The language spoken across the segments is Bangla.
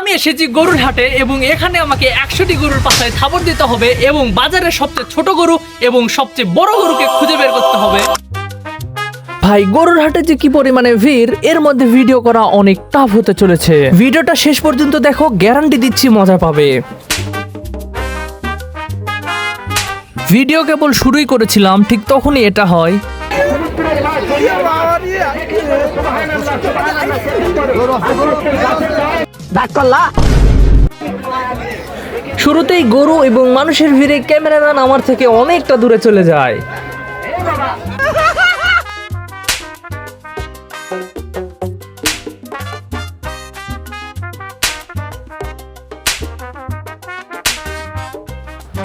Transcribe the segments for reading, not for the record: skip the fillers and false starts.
আমি এসেছি গরুর হাটে এবং এখানে আমাকে 100টি গরুর পাছায় থাপড় দিতে হবে এবং বাজারের সবচেয়ে ছোট গরু এবং সবচেয়ে বড় গরুকে খুঁজে বের করতে হবে। ভাই গরুর হাটে যে কি পরিমাণে ভিড়, এর মধ্যে ভিডিও করা অনেক টাফ হতে চলেছে। ভিডিওটা শেষ পর্যন্ত দেখো, গ্যারান্টি দিচ্ছি মজা পাবে। ভিডিও কেবল শুরুই করেছিলাম, ঠিক তখনই এটা হয়। শুরুতেই গরু এবং মানুষের ভিড়ে ক্যামেরাম্যান আমার থেকে অনেকটা দূরে চলে যায়।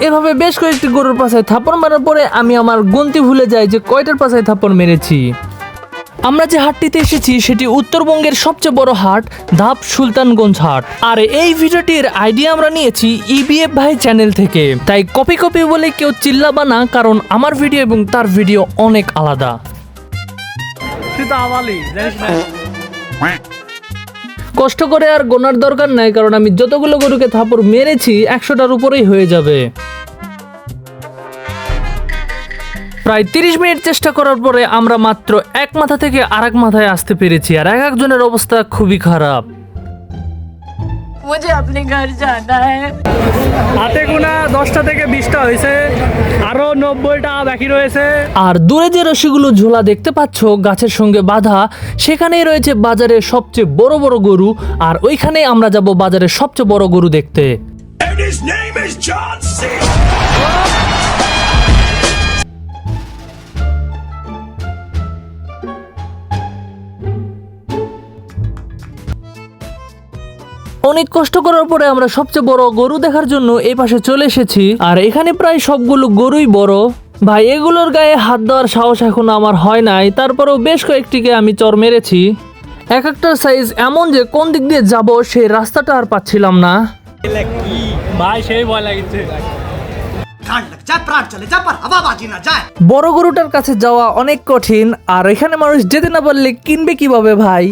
এভাবে বেশ কয়েকটি গরুর পাছায় থাপড় মারার পরে আমি আমার গুনতি ভুলে যাই যে কয়টার পাছায় থাপড় মেরেছি। আমরা যে হাটটিতে এসেছি সেটি উত্তরবঙ্গের সবচেয়ে বড় হাট, ধাপ সুলতানগঞ্জ হাট। আর এই ভিডিওটির আইডিয়া আমরা নিয়েছি ইবিএফ ভাই চ্যানেল থেকে। তাই কপি কপি বলে কেউ চিল্লাবা না, কারণ আমার ভিডিও এবং তার ভিডিও অনেক আলাদা। কষ্ট করে আর গোনার দরকার নাই, কারণ আমি যতগুলো গরুকে থাপড় মেরেছি 100টার উপরেই হয়ে যাবে। প্রায় 30 মিনিট চেষ্টা করার পরে আমরা মাত্র এক মাথা থেকে আরেক মাথায় আসতে পেরেছি, আর এক একজনের অবস্থা খুবই খারাপ। হাতে গোনা 10টা থেকে 20টা হয়েছে, আরো 90টা বাকি রয়েছে। আর দূরে যে রশিগুলো ঝোলা দেখতে পাচ্ছ গাছের সঙ্গে বাঁধা, সেখানেই রয়েছে বাজারের সবচেয়ে বড় বড় গরু। আর ওইখানে আমরা যাব বাজারের সবচেয়ে বড় গরু দেখতে। অনেক কষ্ট করার পরে আমরা সবচেয়ে বড় গরু দেখার জন্য এই পাশে চলে এসেছি। আর এখানে প্রায় সবগুলো গরুই বড়। ভাই এগুলোর গায়ে হাত দেওয়ার সাহস এখনো আমার হয় নাই, তারপরেও বেশ কয়েকটিকে আমি চর মেরেছি। এক একটার সাইজ এমন যে কোন দিক দিয়ে যাব সেই রাস্তাটা আর পাচ্ছিলাম না। ভাই সেই ভয় লাগছে। বড় গরুটার কাছে যাওয়া অনেক কঠিন, আর এখানে মানুষ যেতে না পারলে কিনবে কিভাবে ভাই।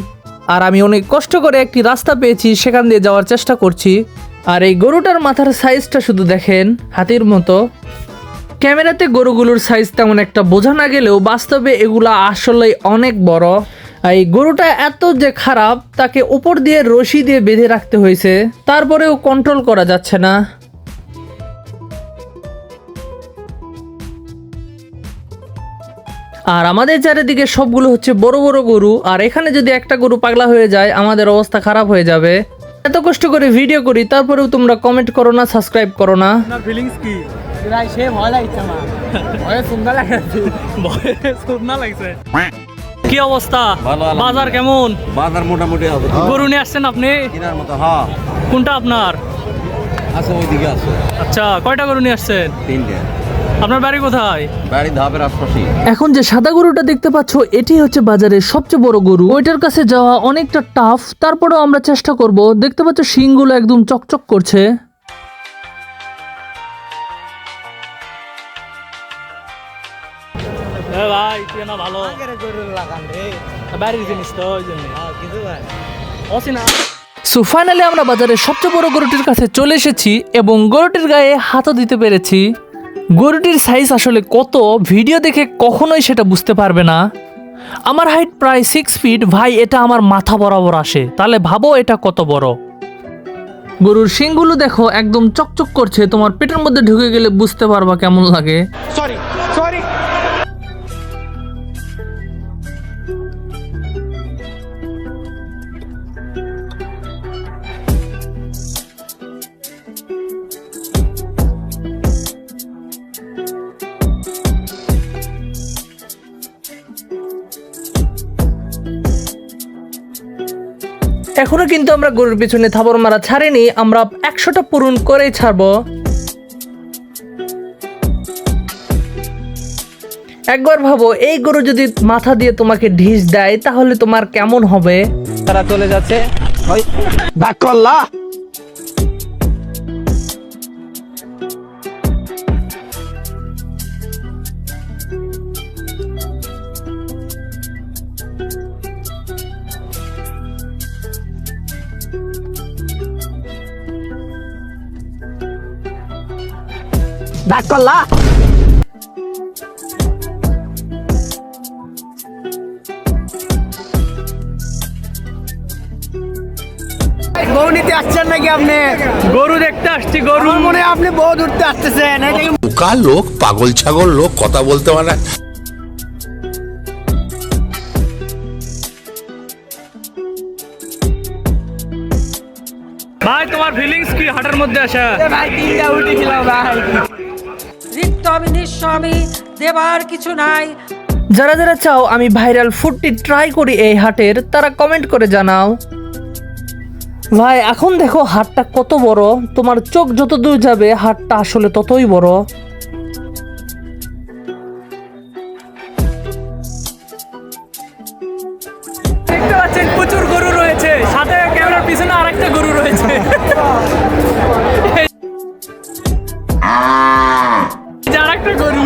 আর আমি অনেক কষ্ট করে একটি রাস্তা পেয়েছি, সেখান দিয়ে যাওয়ার চেষ্টা করছি। আর এই গরুটার মাথার সাইজটা শুধু দেখেন, হাতির মতো। ক্যামেরাতে গরুগুলোর সাইজ তেমন একটা বোঝা না গেলেও বাস্তবে এগুলা আসলেই অনেক বড়। আর এই গরুটা এত যে খারাপ, তাকে উপর দিয়ে রশি দিয়ে বেঁধে রাখতে হয়েছে, তারপরেও কন্ট্রোল করা যাচ্ছে না। আর আমাদের চারিদিকে সবগুলো হচ্ছে বড় বড় গরু, আর এখানে যদি একটা গরু পাগলা হয়ে যায় আমাদের অবস্থা খারাপ হয়ে যাবে। এত কষ্ট করে ভিডিও করি, তারপরেও তোমরা কমেন্ট করো না, সাবস্ক্রাইব করো না। আপনার ফিলিংস কি? ভাই সে ভয় লাগছে না, ভয়ে সুন্দর লাগছে, ভয়ে সুন্দর লাগছে। কি অবস্থা? বাজার কেমন? বাজার মোটামুটি হবে। গরু নিয়ে আসছেন আপনি? কেনার মতো। হ্যাঁ। কোনটা আপনার? আছে ওইদিকে আছে। আচ্ছা, কয়টা গরু নিয়ে আসছেন? 3টে। আপনার বাড়ি কোথায়? বাড়ি ধাপের আশপাশে। এখন যে সাদা গরুটা দেখতে পাচ্ছ, এটি হচ্ছে বাজারের সবচেয়ে বড় গরু। ওইটার কাছে যাওয়া অনেকটা টাফ, তারপরেও আমরা চেষ্টা করব। দেখতে পাচ্ছ শিংগুলো একদম চকচক করছে। ভাই তুই না ভালো সো ফাইনালি আমরা বাজারের সবচেয়ে বড় গরুটির কাছে চলে এসেছি এবং গরুটির গায়ে হাতও দিতে পেরেছি। গরুটির সাইজ আসলে কত, ভিডিও দেখে কখনোই সেটা বুঝতে পারবে না। আমার হাইট প্রায় 6 ফিট ভাই, এটা আমার মাথা বরাবর আসে, তাহলে ভাবো এটা কত বড়। গরুর শিংগুলো দেখো একদম চকচক করছে, তোমার পেটের মধ্যে ঢুকে গেলে বুঝতে পারবা কেমন লাগে। সরি। এখনো কিন্তু আমরা গরুর পিছনে থাপড় মারা ছাড়িনি, আমরা 100টা পূরণ করেই ছাড়বো। একবার ভাবো, এই গরু যদি মাথা দিয়ে তোমাকে ঢিস দেয় তাহলে তোমার কেমন হবে? তারা চলে যাচ্ছে। ডাক করলা বউ নিতে আসছেন নাকি আপনি? গরু দেখতে আসছি গরু। আমার মনে হয় আপনি বউ ধরতে আসতেছেন। বোকা লোক, পাগল ছাগল লোক, কথা বলতে পারে। ভাই তোমার ফিলিংস কি হাটের মধ্যে আসা? ভাই তিনটা উঠে গেলাম ভাই। রিক্ত আমি নিঃস্ব আমি, দেবার কিছু নাই। যারা যারা চাও আমি ভাইরাল ফুডটি ট্রাই করি এই হাটের, তারা কমেন্ট করে জানাও। ভাই এখন দেখো হাটটা কত বড়, তোমার চোখ যত দূর যাবে হাটটা আসলে ততই বড়। দেখতে পাচ্ছেন প্রচুর গরু রয়েছে, সাথে ক্যামেরার পিছনে আরেকটা গরু রয়েছে। আরেকটা গরু।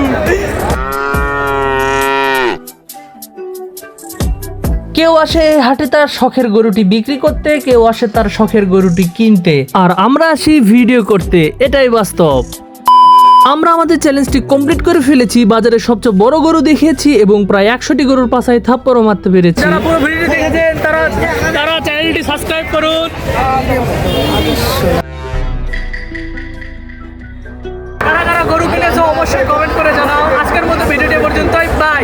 কেউ আসে এই হাটে তার শখের গরুটি বিক্রি করতে, কেউ আসে তার শখের গরুটি কিনতে, আর আমরা আসি ভিডিও করতে, এটাই বাস্তব। আমরা আমাদের চ্যালেঞ্জটি কমপ্লিট করে ফেলেছি, বাজারে সবচেয়ে বড় গরু দেখিয়েছি এবং প্রায় 100টি গরুর পাছায় থাপ্পড়ও মারতে পেরেছি। যারা পুরো ভিডিওটি দেখেছেন তারা চ্যানেলটি সাবস্ক্রাইব করুন। কারা কারা গরু কিনেছো অবশ্যই কমেন্ট করে জানাও। আজকের মতো ভিডিওটি পর্যন্তই, বাই।